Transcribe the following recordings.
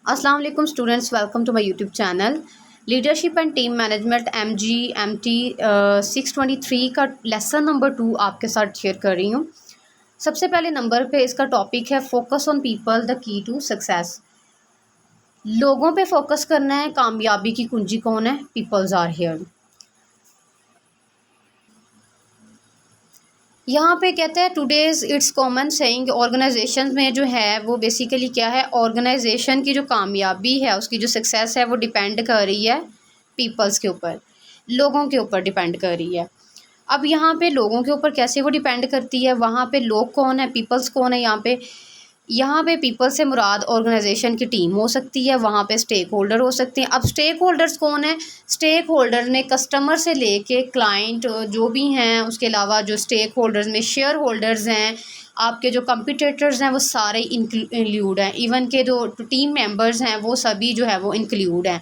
अस्सलाम वालेकुम students, welcome to my YouTube channel. Leadership and team management MG MT 623 का lesson number 2 आपके साथ शेयर कर रही हूँ। सबसे पहले नंबर पे इसका टॉपिक है focus on people the key to success. लोगों पे फोकस करना है, कामयाबी की कुंजी कौन है? Peoples are here. यहाँ पे कहते हैं today's it's common saying. Organization में जो है वो बेसिकली क्या है, ऑर्गेनाइजेशन की जो कामयाबी है, उसकी जो सक्सेस है वो डिपेंड कर रही है पीपल्स के ऊपर, लोगों के ऊपर डिपेंड कर रही है। अब यहाँ पे लोगों के ऊपर कैसे वो डिपेंड करती है, वहाँ पे लोग कौन है, पीपल्स कौन है? यहाँ पे पीपल से मुराद ऑर्गेनाइजेशन की टीम हो सकती है, वहाँ पे स्टेक होल्डर हो सकते हैं। अब स्टेक होल्डर्स कौन है? स्टेक होल्डर में कस्टमर से लेके क्लाइंट जो भी हैं, उसके अलावा जो स्टेक होल्डर्स में शेयर होल्डर्स हैं, आपके जो कंपटीटर्स हैं, वो सारे इंक्लूड हैं। इवन के जो टीम मेंबर्स हैं वो सभी जो है वो इंक्लूड हैं।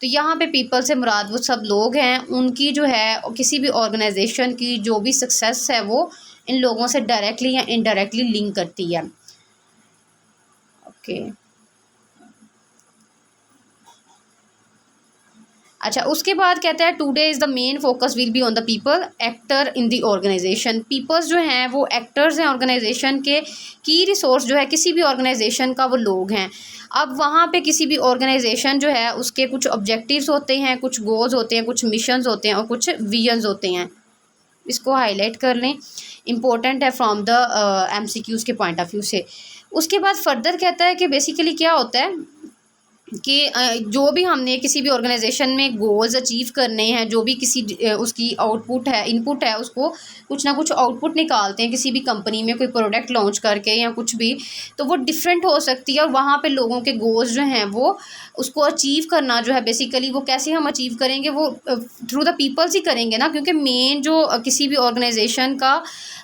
तो यहाँ पे पीपल से मुराद वो सब लोग हैं, उनकी जो है किसी भी ऑर्गेनाइजेशन की जो भी सक्सेस है वो इन लोगों से डायरेक्टली या इनडायरेक्टली लिंक करती है। ओके। अच्छा, उसके बाद कहता है today is the main focus will be on the people actor in the organization. Peoples जो हैं वो एक्टर्स हैं ऑर्गेनाइजेशन के। की रिसोर्स जो है किसी भी ऑर्गेनाइजेशन का वो लोग हैं। अब वहाँ पे किसी भी ऑर्गेनाइजेशन जो है उसके कुछ ऑब्जेक्टिव्स होते हैं, कुछ गोल्स होते हैं, कुछ मिशंस होते हैं और कुछ विजन्स होते हैं। इसको हाईलाइट कर लें, इम्पोर्टेंट है फ्रॉम द MCQs के पॉइंट ऑफ व्यू से। उसके बाद फर्दर कहता है कि बेसिकली क्या होता है कि जो भी हमने किसी भी ऑर्गेनाइजेशन में गोल्स अचीव करने हैं, जो भी किसी उसकी आउटपुट है, इनपुट है, उसको कुछ ना कुछ आउटपुट निकालते हैं किसी भी कंपनी में कोई प्रोडक्ट लॉन्च करके या कुछ भी, तो वो डिफरेंट हो सकती है। और वहाँ पे लोगों के गोल्स जो हैं वो उसको अचीव करना जो है बेसिकली वो कैसे हम अचीव करेंगे, वो थ्रू द पीपल्स ही करेंगे ना, क्योंकि मेन जो किसी भी ऑर्गेनाइजेशन का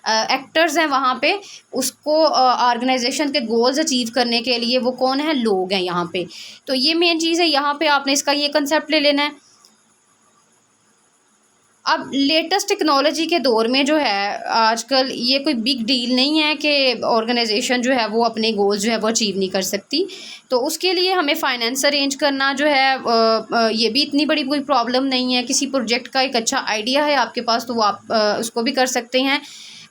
एक्टर्स हैं वहाँ पे, उसको ऑर्गेनाइजेशन के गोल्स अचीव करने के लिए वो कौन है? लोग हैं यहाँ पे। तो ये मेन चीज़ है, यहाँ पे आपने इसका ये कंसेप्ट ले लेना है। अब लेटेस्ट टेक्नोलॉजी के दौर में जो है आजकल ये कोई बिग डील नहीं है कि ऑर्गेनाइजेशन जो है वो अपने गोल्स जो है वो अचीव नहीं कर सकती। तो उसके लिए हमें फाइनेंस अरेंज करना जो है ये भी इतनी बड़ी कोई प्रॉब्लम नहीं है। किसी प्रोजेक्ट का एक अच्छा आइडिया है आपके पास तो वो आप उसको भी कर सकते हैं।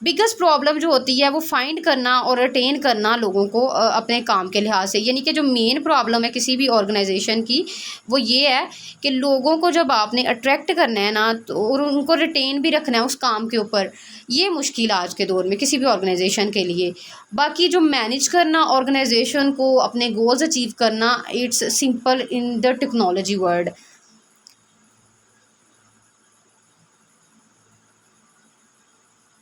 बिगेस्ट प्रॉब्लम जो होती है वो फाइंड करना और अटेन करना लोगों को अपने काम के लिहाज से, यानी कि जो मेन प्रॉब्लम है किसी भी ऑर्गेनाइजेशन की वो ये है कि लोगों को जब आपने अट्रैक्ट करना है ना, तो और उनको रिटेन भी रखना है उस काम के ऊपर, ये मुश्किल आज के दौर में किसी भी ऑर्गेनाइजेशन के लिए। बाकी जो मैनेज करना ऑर्गेनाइजेशन को, अपने गोल्स अचीव करना, it's simple in the technology world.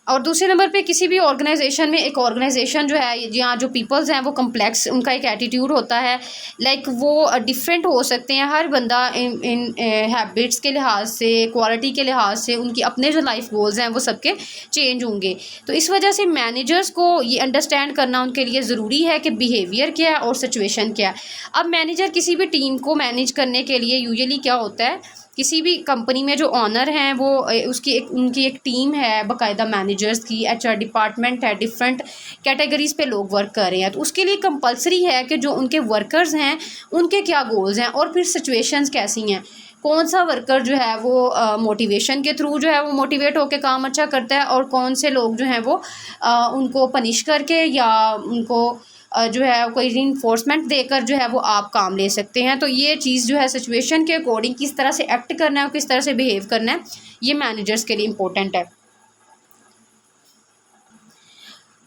और दूसरे नंबर पे किसी भी ऑर्गेनाइजेशन में, एक ऑर्गेनाइजेशन जो है जहाँ जो पीपल्स हैं वो कम्प्लेक्स, उनका एक एटीट्यूड होता है, लाइक वो डिफरेंट हो सकते हैं। हर बंदा इन इन हैबिट्स के लिहाज से, क्वालिटी के लिहाज से, उनकी अपने जो लाइफ गोल्स हैं वो सबके चेंज होंगे। तो इस वजह से मैनेजर्स को ये अंडरस्टैंड करना उनके लिए ज़रूरी है कि बिहेवियर क्या है और सिचुएशन क्या है। अब मैनेजर किसी भी टीम को मैनेज करने के लिए यूजुअली क्या होता है, किसी भी कंपनी में जो ऑनर हैं वो उनकी एक टीम है बाकायदा मैनेजर्स की, HR डिपार्टमेंट है, डिफरेंट कैटेगरीज़ पे लोग वर्क कर रहे हैं। तो उसके लिए कंपलसरी है कि जो उनके वर्कर्स हैं उनके क्या गोल्स हैं और फिर सिचुएशंस कैसी हैं। कौन सा वर्कर जो है वो मोटिवेशन के थ्रू जो है वो मोटिवेट होकर काम अच्छा करता है, और कौन से लोग जो हैं वो उनको पनिश करके या उनको जो है कोई रीइंफोर्समेंट देकर जो है वो आप काम ले सकते हैं। तो ये चीज़ जो है सिचुएशन के अकॉर्डिंग किस तरह से एक्ट करना है और किस तरह से बिहेव करना है, ये मैनेजर्स के लिए इम्पोर्टेंट है।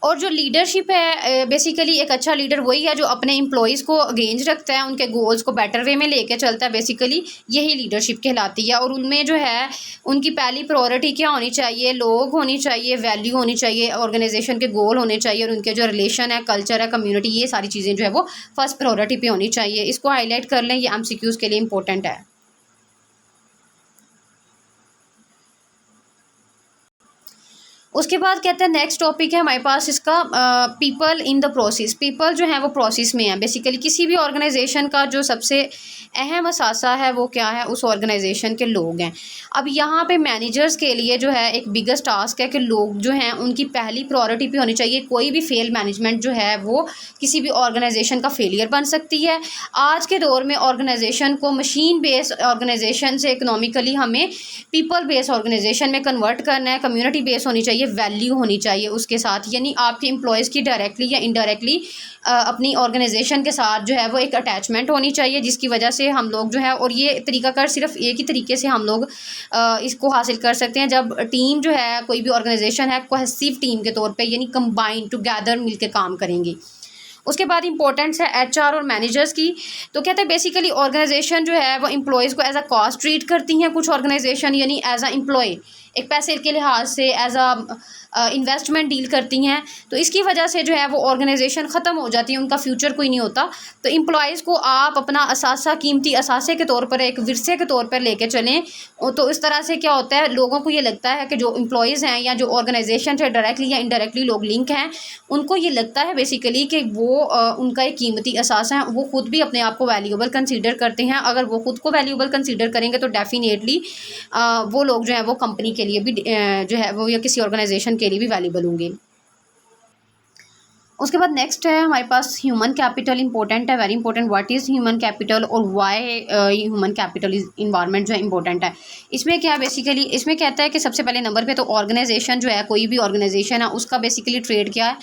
और जो लीडरशिप है बेसिकली एक अच्छा लीडर वही है जो अपने एम्प्लॉयज़ को अगेंस्ट रखता है, उनके गोल्स को बेटर वे में लेके चलता है, बेसिकली यही लीडरशिप कहलाती है। और उनमें जो है उनकी पहली प्रायोरिटी क्या होनी चाहिए? लोग होनी चाहिए, वैल्यू होनी चाहिए, ऑर्गेनाइजेशन के गोल होने चाहिए, और उनके जो रिलेशन है, कल्चर है, कम्युनिटी, ये सारी चीज़ें जो है वो फर्स्ट प्रायोरिटी पे होनी चाहिए। इसको हाईलाइट कर लें, ये MCQs के लिए इंपॉर्टेंट है। उसके बाद कहते हैं नेक्स्ट टॉपिक है हमारे पास इसका people in the process. People जो है वो प्रोसेस में है। बेसिकली किसी भी ऑर्गेनाइजेशन का जो सबसे अहम असासा है वो क्या है, उस ऑर्गेनाइजेशन के लोग हैं। अब यहाँ पे मैनेजर्स के लिए जो है एक बिगेस्ट टास्क है कि लोग जो हैं उनकी पहली प्रायोरिटी पे होनी चाहिए। कोई भी फेल मैनेजमेंट जो है वो किसी भी ऑर्गेनाइजेशन का फेलियर बन सकती है। आज के दौर में ऑर्गेनाइजेशन को मशीन बेस्ड ऑर्गेनाइजेशन से इकोनॉमिकली हमें पीपल बेस्ड ऑर्गेनाइजेशन में कन्वर्ट करना है। कम्युनिटी बेस्ड होनी चाहिए, वैल्यू होनी चाहिए उसके साथ, यानी आपके एम्प्लॉयज़ की डायरेक्टली या इनडायरेक्टली अपनी ऑर्गेनाइजेशन के साथ जो है वो एक अटैचमेंट होनी चाहिए, जिसकी वजह से हम लोग जो है, और ये तरीकाकार सिर्फ एक ही तरीके से हम लोग इसको हासिल कर सकते हैं जब टीम जो है, कोई भी ऑर्गेनाइजेशन है, कोहेसिव टीम के तौर पे यानी कंबाइन टुगेदर मिलकर काम करेंगी। उसके बाद इंपॉर्टेंस है एचआर और मैनेजर्स की। तो कहते हैं बेसिकली ऑर्गेनाइजेशन जो है वो एम्प्लॉयज़ को एज अ कॉस्ट ट्रीट करती हैं कुछ ऑर्गेनाइजेशन, यानी एज अ एम्प्लॉय एक पैसे के लिहाज से एज अ इन्वेस्टमेंट डील करती हैं। तो इसकी वजह से जो है वो ऑर्गेनाइजेशन ख़त्म हो जाती है, उनका फ्यूचर कोई नहीं होता। तो एम्प्लॉयज़ को आप अपना असासा, कीमती असासे के तौर पर, एक विरसे के तौर पर लेके चलें। तो इस तरह से क्या होता है, लोगों को ये लगता है कि जो एम्प्लॉयज़ हैं या जो ऑर्गेनाइजेशन से डायरेक्टली या इनडायरेक्टली लोग लिंक हैं, उनको ये लगता है बेसिकली कि वो उनका एक कीमती असासा है। वो खुद भी अपने आप को वैल्यूएबल कंसीडर करते हैं। अगर वो खुद को वैल्यूएबल कंसीडर करेंगे तो डेफिनेटली वो लोग जो है वो कंपनी के लिए भी जो है वो या किसी ऑर्गेनाइजेशन के लिए भी वैल्यूएबल होंगे। उसके बाद नेक्स्ट है हमारे पास ह्यूमन कैपिटल। इंपॉर्टेंट है, very important. What is human capital और why human capital is environment जो है इंपॉर्टेंट है। इसमें क्या बेसिकली इसमें कहता है कि सबसे पहले नंबर पे तो ऑर्गेनाइजेशन जो है, कोई भी ऑर्गेनाइजेशन है, उसका बेसिकली ट्रेड क्या है,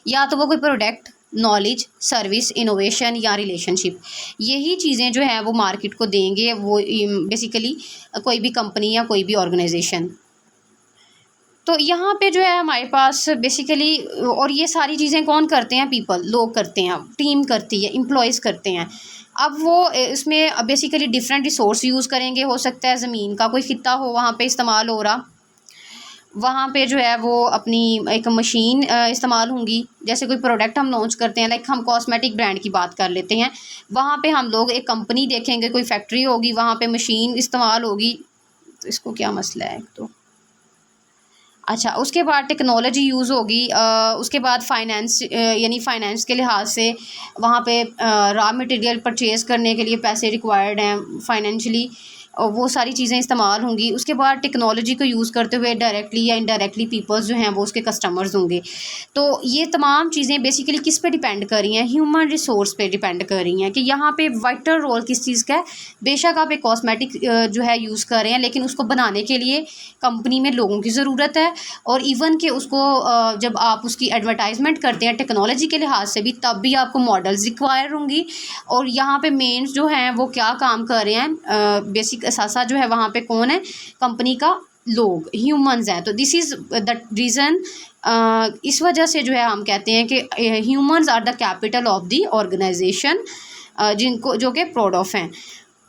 या तो वो कोई प्रोडक्ट, नॉलेज, सर्विस, इनोवेशन या रिलेशनशिप, यही चीज़ें जो है वो मार्केट को देंगे वो बेसिकली कोई भी कंपनी या कोई भी ऑर्गेनाइजेशन। तो यहाँ पे जो है हमारे पास बेसिकली, और ये सारी चीज़ें कौन करते हैं, पीपल, लोग करते हैं, टीम करती है, एम्प्लॉयज़ करते हैं। अब वो इसमें बेसिकली डिफरेंट रिसोर्स यूज़ करेंगे। हो सकता है ज़मीन का कोई खित्ता हो वहाँ पे इस्तेमाल हो रहा, वहाँ पे जो है वो अपनी एक मशीन इस्तेमाल होंगी। जैसे कोई प्रोडक्ट हम लॉन्च करते हैं, लाइक हम कॉस्मेटिक ब्रांड की बात कर लेते हैं, वहाँ पे हम लोग एक कंपनी देखेंगे, कोई फैक्ट्री होगी, वहाँ पे मशीन इस्तेमाल होगी। तो इसको क्या मसला है, तो अच्छा, उसके बाद टेक्नोलॉजी यूज़ होगी। उसके बाद फाइनेंस, यानी फाइनेंस के लिहाज से वहाँ पे रॉ मटेरियल परचेज़ करने के लिए पैसे रिक्वायर्ड हैं फाइनेंशियली, और वो सारी चीज़ें इस्तेमाल होंगी। उसके बाद टेक्नोलॉजी को यूज़ करते हुए डायरेक्टली या इनडायरेक्टली पीपल्स जो हैं वो उसके कस्टमर्स होंगे। तो ये तमाम चीज़ें बेसिकली किस पे डिपेंड कर रही हैं, ह्यूमन रिसोर्स पे डिपेंड कर रही हैं कि यहाँ पे वाइटल रोल किस चीज़ का है। बेशक आप एक कॉस्मेटिक जो है यूज़ कर रहे हैं, लेकिन उसको बनाने के लिए कंपनी में लोगों की ज़रूरत है, और इवन कि उसको जब आप उसकी एडवर्टाइजमेंट करते हैं टेक्नोलॉजी के लिहाज से भी, तब भी आपको मॉडल्स रिक्वायर होंगी। और यहाँ पे मेंस जो हैं वो क्या काम कर रहे हैं, बेसिक असासा जो है वहाँ पे कौन है, कंपनी का लोग, ह्यूमंस हैं। तो दिस इज़ द रीज़न, इस वजह से जो है हम कहते हैं कि humans are the capital of the organization, जिनको जो कि प्राउड ऑफ हैं।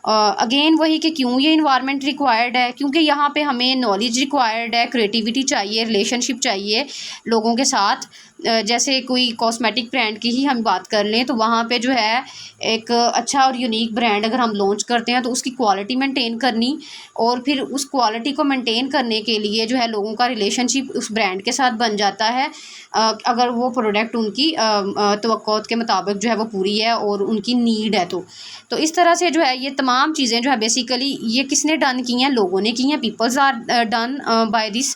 अगेन वही कि क्यों ये इन्वायरमेंट रिक्वायर्ड है, क्योंकि यहाँ पे हमें नॉलेज रिक्वायर्ड है, क्रिएटिविटी चाहिए, रिलेशनशिप चाहिए लोगों के साथ। जैसे कोई कॉस्मेटिक ब्रांड की ही हम बात कर लें, तो वहाँ पे जो है एक अच्छा और यूनिक ब्रांड अगर हम लॉन्च करते हैं तो उसकी क्वालिटी मेंटेन करनी, और फिर उस क्वालिटी को मेंटेन करने के लिए जो है लोगों का रिलेशनशिप उस ब्रांड के साथ बन जाता है, अगर वो प्रोडक्ट उनकी तवक्कुआत के मुताबिक जो है वो पूरी है और उनकी नीड है। तो इस तरह से जो है ये तमाम चीज़ें जो है बेसिकली ये किसने डन की हैं, लोगों ने की हैं। Peoples are done by this,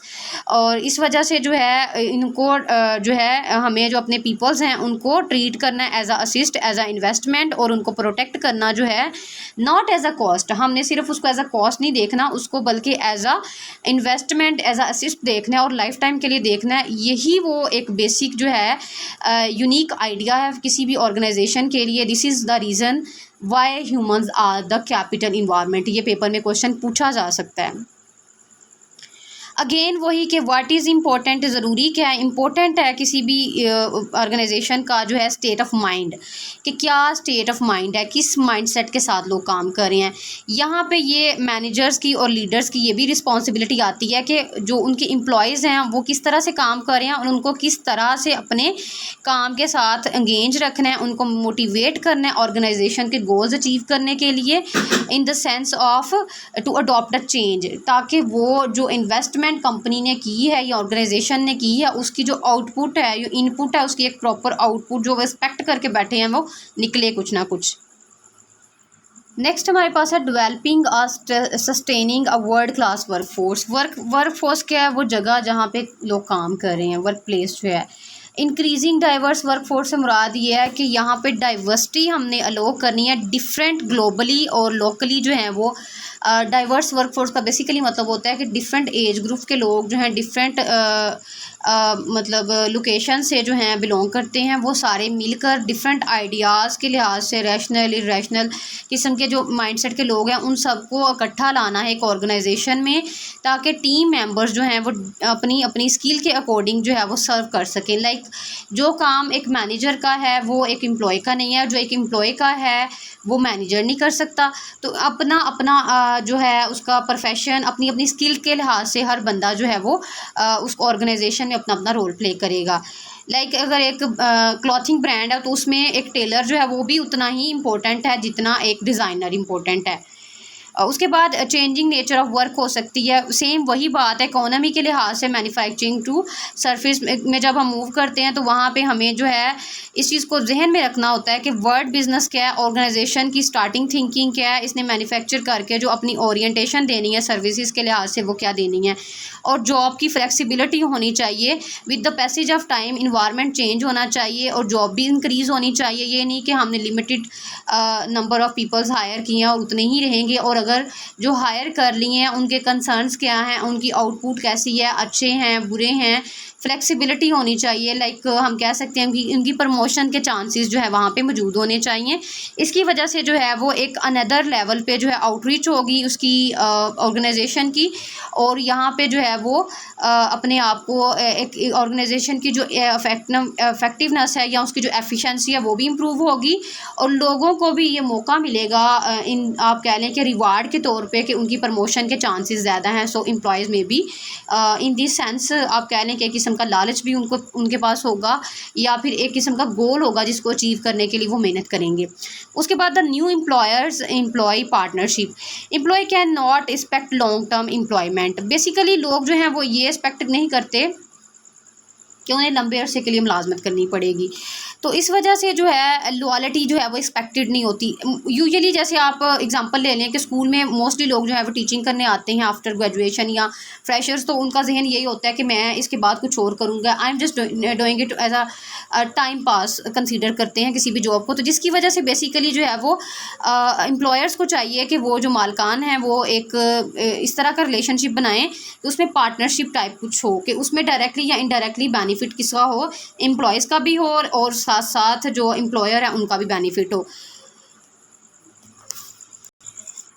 और इस वजह से जो है इनको जो है हमें जो अपने पीपल्स हैं उनको ट्रीट करना है as a asset, as a investment, और उनको प्रोटेक्ट करना जो है नॉट एज अ कॉस्ट। हमने सिर्फ उसको एज अ कॉस्ट नहीं देखना उसको, बल्कि as a investment, as a asset देखना है और लाइफ टाइम के लिए देखना है। यही वो एक बेसिक जो है यूनिक आइडिया है किसी भी ऑर्गेनाइजेशन के लिए। This is the reason why humans are the capital environment. ये पेपर में क्वेश्चन पूछा जा सकता है। अगेन वही कि व्हाट इज़ इम्पोर्टेंट, ज़रूरी क्या है, इम्पोर्टेंट है किसी भी ऑर्गेनाइजेशन का जो है स्टेट ऑफ माइंड, कि क्या स्टेट ऑफ माइंड है, किस माइंडसेट के साथ लोग काम कर रहे हैं। यहाँ पे ये मैनेजर्स की और लीडर्स की ये भी रिस्पॉन्सिबिलिटी आती है कि जो उनके एम्प्लॉयज़ हैं वो किस तरह से काम कर रहे हैं और उनको किस तरह से अपने काम के साथ एंगेज रखना है, उनको मोटिवेट करना है ऑर्गेनाइजेशन के गोल्स अचीव करने के लिए, in the sense of to adopt a change, ताकि वो जो इन्वेस्टमेंट मैनेजमेंट कंपनी ने की है या ऑर्गेनाइजेशन ने की है, उसकी जो आउटपुट है, जो इनपुट है, उसकी एक प्रॉपर आउटपुट जो वो एक्सपेक्ट करके बैठे हैं वो निकले कुछ ना कुछ। नेक्स्ट हमारे पास है developing sustaining a world class work force क्या है? वो जगह जहाँ पे लोग काम कर रहे हैं, वर्क प्लेस जो है। इंक्रीजिंग डाइवर्स वर्क फोर्स से मुराद ये है कि यहाँ पे डाइवर्सिटी हमने अलोक करनी है, डिफरेंट ग्लोबली और लोकली जो हैं वो डाइवर्स वर्क फोर्स का बेसिकली मतलब होता है कि डिफरेंट एज ग्रुप के लोग जो हैं डिफरेंट मतलब लोकेशन से जो हैं बिलोंग करते हैं, वो सारे मिलकर डिफरेंट आइडियाज़ के लिहाज से रैशनल इरेशनल किस्म के जो माइंडसेट के लोग हैं उन सबको इकट्ठा लाना है एक ऑर्गेनाइजेशन में, ताकि टीम मेंबर्स जो हैं वो अपनी अपनी स्किल के अकॉर्डिंग जो है वो सर्व कर सकें। लाइक जो काम एक मैनेजर का है वो एक एम्प्लॉय का नहीं है, जो एक एम्प्लॉय का है वो मैनेजर नहीं कर सकता। तो अपना अपना जो है उसका प्रोफेशन अपनी अपनी स्किल के लिहाज से हर बंदा जो है वो उस ऑर्गेनाइजेशन में अपना अपना रोल प्ले करेगा। लाइक अगर एक क्लॉथिंग ब्रांड है तो उसमें एक टेलर जो है वो भी उतना ही इम्पोर्टेंट है जितना एक डिज़ाइनर इम्पोर्टेंट है। उसके बाद चेंजिंग नेचर ऑफ वर्क हो सकती है, सेम वही बात है इकोनॉमी के लिहाज से मैन्युफैक्चरिंग टू सर्विस में जब हम मूव करते हैं तो वहाँ पे हमें जो है इस चीज़ को जहन में रखना होता है कि वर्ड बिज़नेस क्या है, ऑर्गेनाइजेशन की स्टार्टिंग थिंकिंग क्या है, इसने मैन्युफैक्चर करके जो अपनी ओरिएंटेशन देनी है सर्विसेज के लिहाज से वो क्या देनी है, और जॉब की फ्लेक्सिबिलिटी होनी चाहिए with the passage of time, environment change होना चाहिए और जॉब भी इंक्रीज़ होनी चाहिए। ये नहीं कि हमने limited number of peoples hire किए हैं और उतने ही रहेंगे, और अगर जो हायर कर लिए हैं उनके कंसर्न्स क्या हैं, उनकी आउटपुट कैसी है, अच्छे हैं बुरे हैं, फ्लेक्सिबिलिटी होनी चाहिए। लाइक हम कह सकते हैं कि उनकी प्रमोशन के चांसेस जो है वहाँ पे मौजूद होने चाहिए। इसकी वजह से जो है वो एक अनदर लेवल पे जो है आउटरीच होगी उसकी ऑर्गेनाइजेशन की, और यहाँ पे जो है वो अपने आप को एक ऑर्गेनाइजेशन की जो इफेक्टिवनेस है या उसकी जो एफिशिएंसी है वो भी इम्प्रूव होगी, और लोगों को भी ये मौका मिलेगा इन आप कह लें कि रिवार्ड के तौर पे कि उनकी प्रमोशन के चांसेस ज़्यादा हैं। सो एम्प्लॉयज़ में भी इन दिस सेंस आप कह लें कि एक किस्म का लालच भी उनको उनके पास होगा, या फिर एक किस्म का गोल होगा जिसको अचीव करने के लिए वो मेहनत करेंगे। उसके बाद the new employers employ partnership, employ can not expect long term employment. Basically लोग जो हैं वो ये एक्सपेक्ट नहीं करते कि उन्हें लंबे अरसे के लिए मुलाजमत करनी पड़ेगी, तो इस वजह से जो है लॉयल्टी जो है वो एक्सपेक्टेड नहीं होती। यूजुअली जैसे आप एग्जांपल ले लें कि स्कूल में मोस्टली लोग जो है वो टीचिंग करने आते हैं आफ्टर ग्रेजुएशन या फ्रेशर्स, तो उनका जहन यही होता है कि मैं इसके बाद कुछ और करूँगा, I am just doing it as a time pass consider करते हैं किसी भी जॉब को। तो जिसकी वजह से बेसिकली जो है वो एम्प्लॉयर्स को चाहिए कि वो जो मालकान हैं वो एक इस तरह का रिलेशनशिप बनाएं कि उसमें पार्टनरशिप टाइप कुछ हो, कि उसमें डायरेक्टली या इनडायरेक्टली बेनिफिट किसका हो, एम्प्लॉयज़ का भी हो और साथ साथ जो एम्प्लॉयर है उनका भी बेनिफिट हो।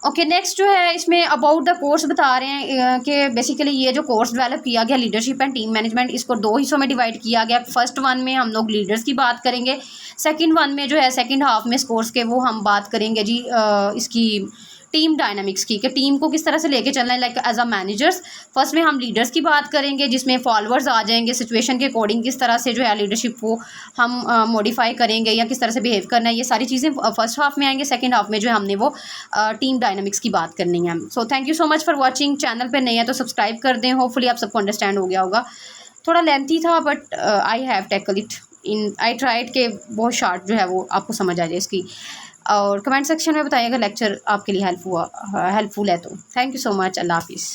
ओके नेक्स्ट जो है इसमें अबाउट द कोर्स बता रहे हैं कि बेसिकली ये जो कोर्स डेवलप किया गया लीडरशिप एंड टीम मैनेजमेंट, इसको 2 हिस्सों में डिवाइड किया गया। फर्स्ट वन में हम लोग लीडर्स की बात करेंगे, सेकंड वन में जो है सेकंड हाफ में इस कोर्स के वो हम बात करेंगे जी इसकी टीम डायनामिक्स की, कि टीम को किस तरह से लेके चलना है like as a managers. First में हम लीडर्स की बात करेंगे जिसमें फॉलोअर्स आ जाएंगे, सिचुएशन के अकॉर्डिंग किस तरह से जो है लीडरशिप को हम मॉडिफाई करेंगे या किस तरह से बिहेव करना है, ये सारी चीज़ें फर्स्ट हाफ में आएंगे। सेकंड हाफ में जो है हमने वो टीम डायनामिक्स की बात करनी है। So thank you so much for watching. Channel पर नए हैं तो सब्सक्राइब कर दें, होपफुली आप सबको अंडरस्टैंड हो गया होगा। थोड़ा लेंथी था but I have tackle it in I tried के बहुत शार्ट जो है वो आपको समझ आ जाए इसकी, और कमेंट सेक्शन में बताइएगा लेक्चर आपके लिए हेल्पफुल है तो। Thank you so much. अल्लाह हाफिज़।